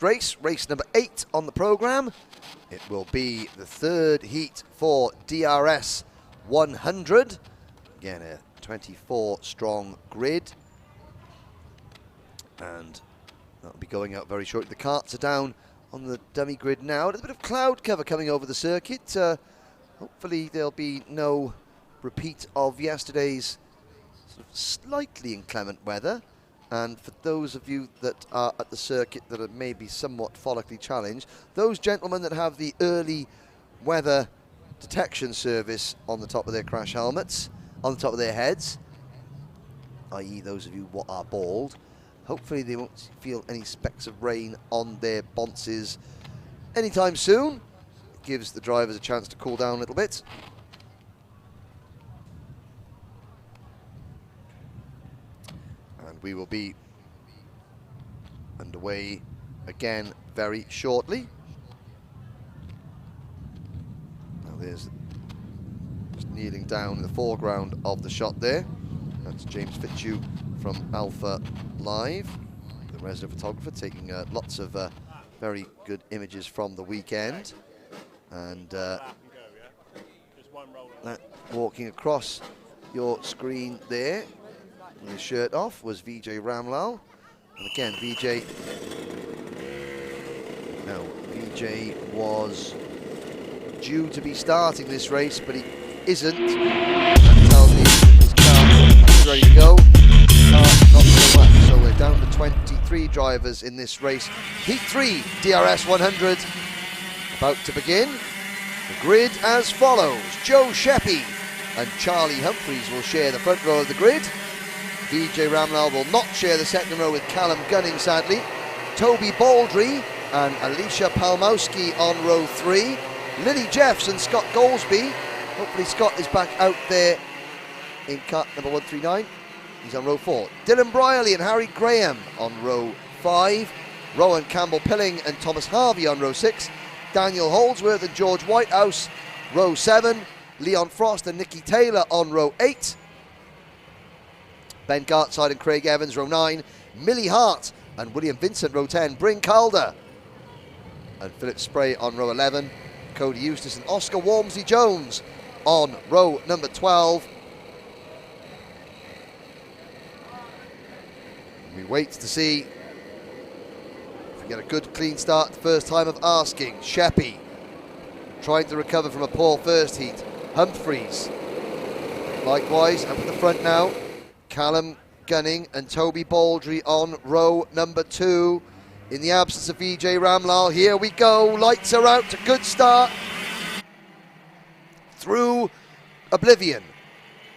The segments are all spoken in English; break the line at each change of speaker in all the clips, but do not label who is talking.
next race, race number 8 on the programme. It will be the third heat for DRS100. Again, a 24-strong grid. And that'll be going out very shortly. The karts are down on the dummy grid now. There's a bit of cloud cover coming over the circuit. Hopefully there'll be no repeat of yesterday's sort of slightly inclement weather. And for those of you that are at the circuit that are maybe somewhat follically challenged, those gentlemen that have the early weather detection service on the top of their crash helmets, on the top of their heads, i.e. those of you what are bald, hopefully they won't feel any specks of rain on their bonces anytime soon. It gives the drivers a chance to cool down a little bit. And we will be underway again very shortly. Now there's just kneeling down in the foreground of the shot there. That's James Fitzhugh from Alpha Live, the resident photographer, taking lots of very good images from the weekend. And walking across your screen there with his shirt off was Vijay Ramlal. And again, Vijay was due to be starting this race, but he isn't. That tells me his car is ready to go. Not so much. So we're down to 23 drivers in this race. Heat 3, DRS100, about to begin. The grid as follows. Joe Sheppy and Charlie Humphreys will share the front row of the grid. Vijay Ramlal will not share the second row with Callum Gunning, sadly. Toby Baldry and Alicia Palmowski on row 3. Lily Jeffs and Scott Goldsby. Hopefully Scott is back out there in car number 139. He's on row 4. Dylan Brierley and Harry Graham on row 5. Rowan Campbell-Pilling and Thomas Harvey on row 6. Daniel Holdsworth and George Whitehouse, row 7. Leon Frost and Nicky Taylor on row 8. Ben Gartside and Craig Evans, row 9. Millie Hart and William Vincent, row 10. Bryn Calder and Philip Spray on row 11. Cody Eustace and Oscar Walmsley-Jones on row number 12. We wait to see if we get a good clean start. The first time of asking. Sheppy trying to recover from a poor first heat. Humphreys likewise up at the front now. Callum Gunning and Toby Baldry on row number 2. In the absence of Vijay Ramlal, here we go. Lights are out. A good start through Oblivion.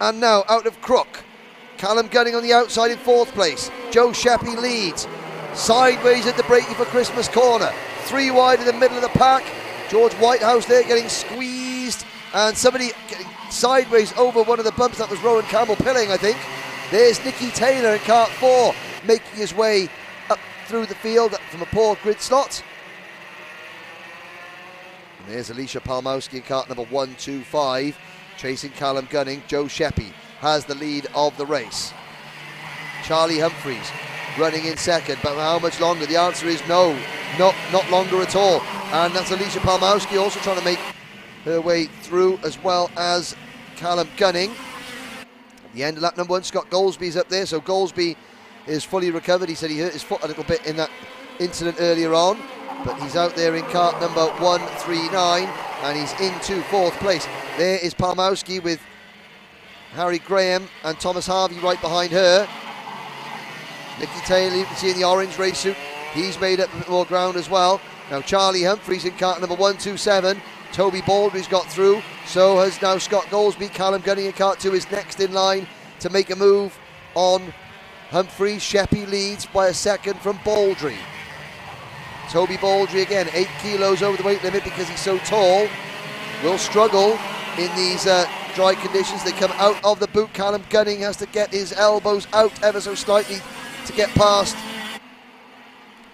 And now out of Crook. Callum Gunning on the outside in 4th place. Joe Sheppy leads. Sideways at the Breaking for Christmas corner. 3 wide in the middle of the pack. George Whitehouse there getting squeezed. And somebody getting sideways over one of the bumps. That was Rowan Campbell-Pilling, I think. There's Nicky Taylor in kart 4, making his way up through the field from a poor grid slot. And there's Alicia Palmowski in kart number 125, chasing Callum Gunning. Joe Sheppy has the lead of the race. Charlie Humphreys running in second, but how much longer? The answer is no, not longer at all. And that's Alicia Palmowski also trying to make her way through, as well as Callum Gunning. The end of lap number 1, Scott Goldsby's up there, so Goldsby is fully recovered. He said he hurt his foot a little bit in that incident earlier on, but he's out there in kart number 139, and he's into 4th place. There is Palmowski with Harry Graham and Thomas Harvey right behind her. Nicky Taylor, you can see in the orange race suit, he's made up a bit more ground as well. Now Charlie Humphreys in kart number 127. Toby Baldry's got through, so has now Scott Goldsby. Callum Gunning in kart 2 is next in line to make a move on Humphreys. Sheppy leads by a second from Baldry. Toby Baldry again, 8 kilos over the weight limit because he's so tall. Will struggle in these dry conditions. They come out of the boot. Callum Gunning has to get his elbows out ever so slightly to get past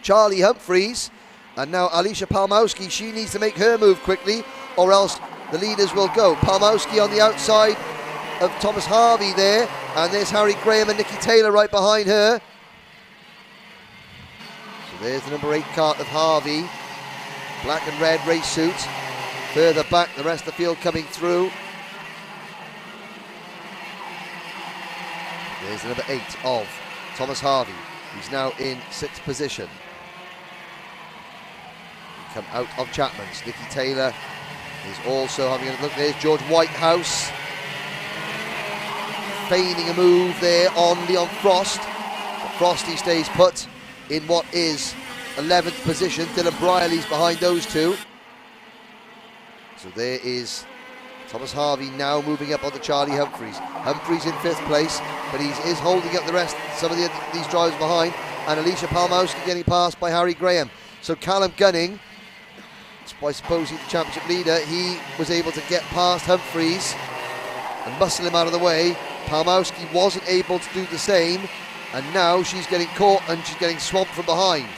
Charlie Humphreys. And now Alicia Palmowski, she needs to make her move quickly, or else the leaders will go. Palmowski on the outside of Thomas Harvey there, and there's Harry Graham and Nicky Taylor right behind her. So There's the number 8 cart of Harvey. Black and red race suit. Further back, the rest of the field coming through. There's the number 8 of Thomas Harvey. He's now in 6th position. We come out of Chapman's. Nicky Taylor is also having a look. There's George Whitehouse. Feigning a move there on Leon Frost. But Frosty stays put in what is 11th position. Dylan Brierley's behind those two. So there is Thomas Harvey now moving up on the Charlie Humphreys. Humphreys in 5th place, but he is holding up the rest, some of these drivers behind, and Alicia Palmowski getting passed by Harry Graham. So Callum Gunning, I suppose he's the championship leader, he was able to get past Humphreys and muscle him out of the way. Palmowski wasn't able to do the same, and now she's getting caught and she's getting swamped from behind.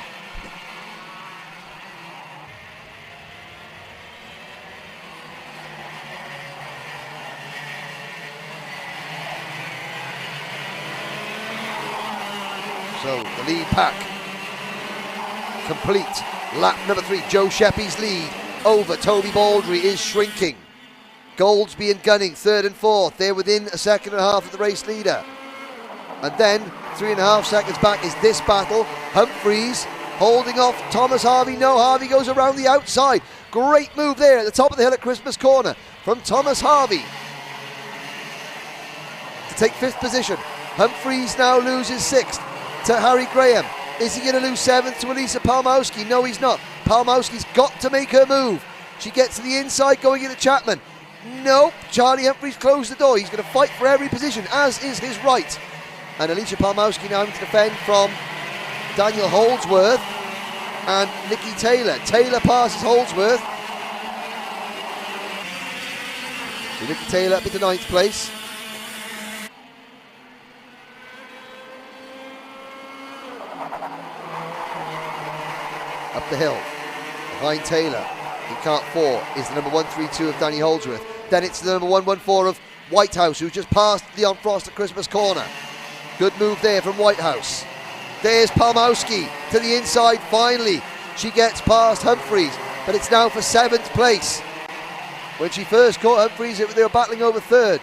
So the lead pack complete. Lap number 3, Joe Sheppy's lead over Toby Baldry is shrinking. Goldsby and Gunning 3rd and 4th. They're within a second and a half of the race leader. And then 3.5 seconds back is this battle. Humphreys holding off Thomas Harvey. No, Harvey goes around the outside. Great move there at the top of the hill at Christmas Corner from Thomas Harvey to take 5th position. Humphreys now loses 6th to Harry Graham. Is he going to lose 7th to Elisa Palmowski? No, he's not. Palmowski's got to make her move. She gets to the inside going into Chapman. Nope, Charlie Humphreys closed the door. He's going to fight for every position, as is his right. And Alicia Palmowski now having to defend from Daniel Holdsworth and Nicky Taylor. Taylor passes Holdsworth. So Nicky Taylor up into 9th place. Up the hill, behind Taylor, in cart 4 is the number 132 of Danny Holdsworth. Then it's the number 114 of Whitehouse, who just passed Leon Frost at Christmas Corner. Good move there from Whitehouse. There's Palmowski to the inside, finally. She gets past Humphreys, but it's now for 7th place. When she first caught Humphreys, they were battling over 3rd.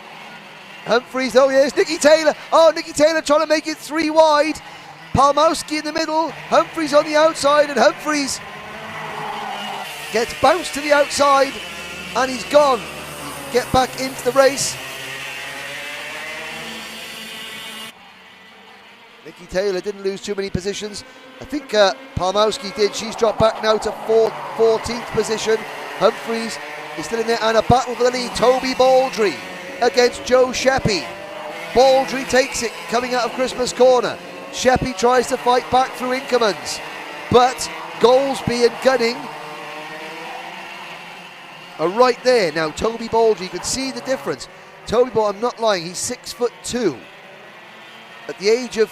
Humphreys, oh yes, Nicky Taylor. Oh, Nicky Taylor trying to make it 3 wide. Palmowski in the middle, Humphreys on the outside, and Humphreys gets bounced to the outside and he's gone. Get back into the race. Nicky Taylor didn't lose too many positions. I think Palmowski did. She's dropped back now to 14th position. Humphreys is still in there, and a battle for the lead. Toby Baldry against Joe Sheppy. Baldry takes it coming out of Christmas Corner. Sheppy tries to fight back through Inkermans, but Goldsby and Gunning are right there. Now Toby Baldry, you can see the difference. Toby Baldry, I'm not lying, he's 6'2". At the age of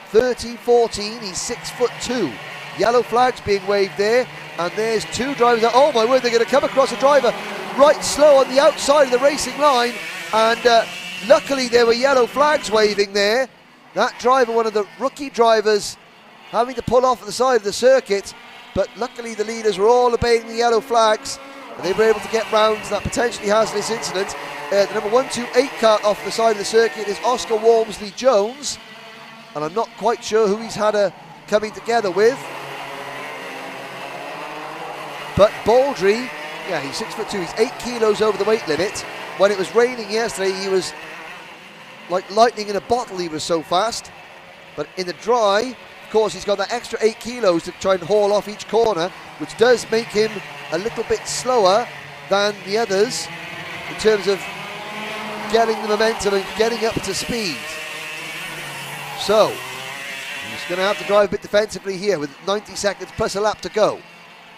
13, 14, he's 6'2". Yellow flags being waved there, and there's 2 drivers. Oh my word, they're going to come across a driver right slow on the outside of the racing line, and luckily there were yellow flags waving there. That driver, one of the rookie drivers, having to pull off at the side of the circuit, but luckily the leaders were all obeying the yellow flags, and they were able to get round that potentially hazardous incident. The number 128 car off the side of the circuit is Oscar Walmsley Jones, and I'm not quite sure who he's had a coming together with. But Baldry, yeah, he's 6'2", he's 8 kilos over the weight limit. When it was raining yesterday, he was like lightning in a bottle, he was so fast. But in the dry, of course, he's got that extra 8 kilos to try and haul off each corner, which does make him a little bit slower than the others in terms of getting the momentum and getting up to speed. So he's going to have to drive a bit defensively here with 90 seconds plus a lap to go.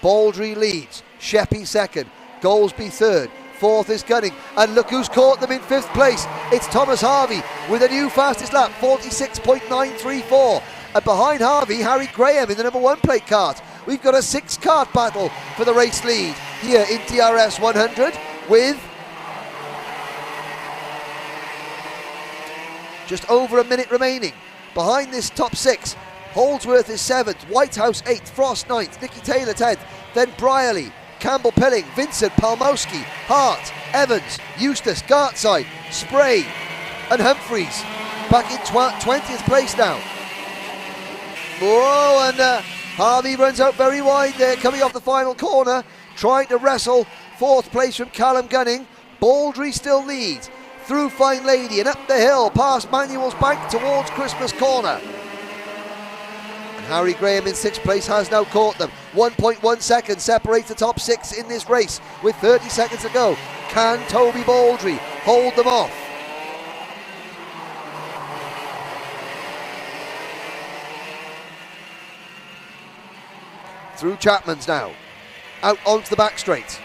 Baldry leads, Sheppy second, Goldsby third, 4th is Gunning, and look who's caught them in 5th place. It's Thomas Harvey with a new fastest lap, 46.934. And behind Harvey, Harry Graham in the number 1 plate kart. We've got a 6-kart battle for the race lead here in DRS100 with just over a minute remaining. Behind this top 6, Holdsworth is 7th, Whitehouse 8th, Frost 9th, Nicky Taylor 10th, then Brierley, Campbell Pilling, Vincent, Palmowski, Hart, Evans, Eustace, Gartside, Spray and Humphreys back in 20th place now. Whoa, and Harvey runs out very wide there, coming off the final corner, trying to wrestle 4th place from Callum Gunning. Baldry still leads through Fine Lady and up the hill past Manuel's Bank towards Christmas Corner. And Harry Graham in 6th place has now caught them. 1.1 seconds separates the top 6 in this race with 30 seconds to go. Can Toby Baldry hold them off? Through Chapman's now, out onto the back straight.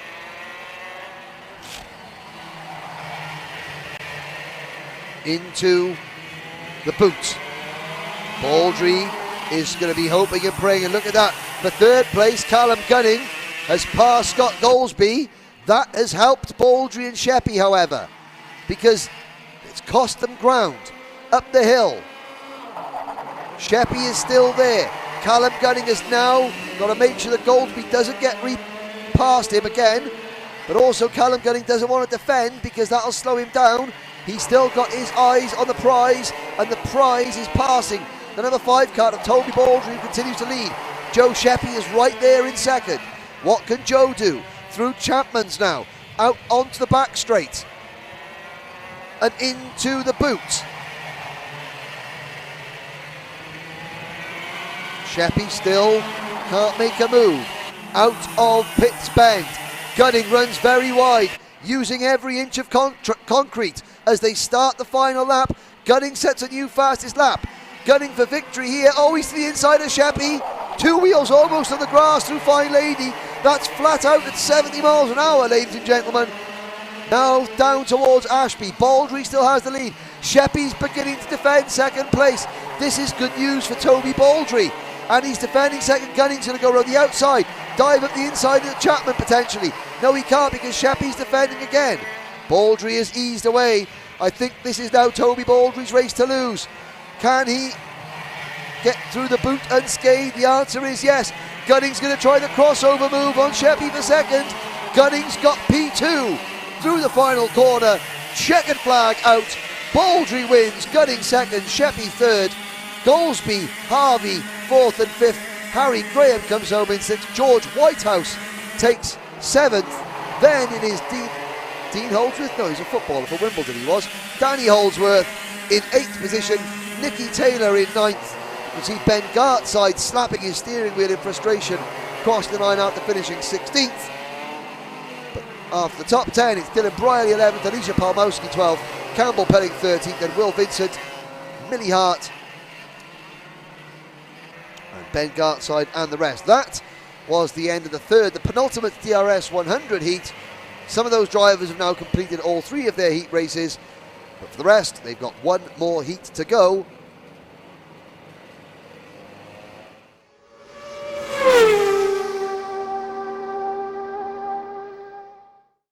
Into the boot. Baldry is going to be hoping and praying, and look at that. For 3rd place, Callum Gunning has passed Scott Goldsby. That has helped Baldry and Sheppy, however, because it's cost them ground up the hill. Sheppy is still there. Callum Gunning has now got to make sure that Goldsby doesn't get past him again, but also Callum Gunning doesn't want to defend because that'll slow him down. He's still got his eyes on the prize, and the prize is passing the number 5 card of Toby Baldry, who continues to lead. Joe Sheppy is right there in 2nd. What can Joe do? Through Chapman's now, out onto the back straight and into the boot. Sheppy still can't make a move. Out of Pitts Bend. Gunning runs very wide, using every inch of concrete as they start the final lap. Gunning sets a new fastest lap. Gunning for victory here. Oh, he's to the inside of Sheppy. 2 wheels almost on the grass through Fine Lady. That's flat out at 70 miles an hour, ladies and gentlemen. Now down towards Ashby. Baldry still has the lead. Sheppy's beginning to defend 2nd place. This is good news for Toby Baldry. And he's defending 2nd. Gunning's going to go around the outside, dive up the inside of Chapman potentially. No, he can't because Sheppy's defending again. Baldry has eased away. I think this is now Toby Baldry's race to lose. Can he get through the boot unscathed? The answer is yes. Gunning's going to try the crossover move on Sheppy for 2nd. Gunning's got P2 through the final corner. Checkered flag out. Baldry wins. Gunning 2nd. Sheppy 3rd. Goldsby, Harvey 4th and 5th. Harry Graham comes home in 6th. George Whitehouse takes 7th. Then it is Dean Holdsworth. No, he's a footballer for Wimbledon, he was. Danny Holdsworth in 8th position. Nicky Taylor in 9th. You see Ben Gartside slapping his steering wheel in frustration, crossed the line out to finishing 16th. But after the top 10, it's Dylan Brierley 11th, Alicia Palmowski 12th, Campbell Pelling 13th, and Will Vincent, Millie Hart, and Ben Gartside and the rest. That was the end of the third, the penultimate DRS100 heat. Some of those drivers have now completed all 3 of their heat races, but for the rest, they've got 1 more heat to go.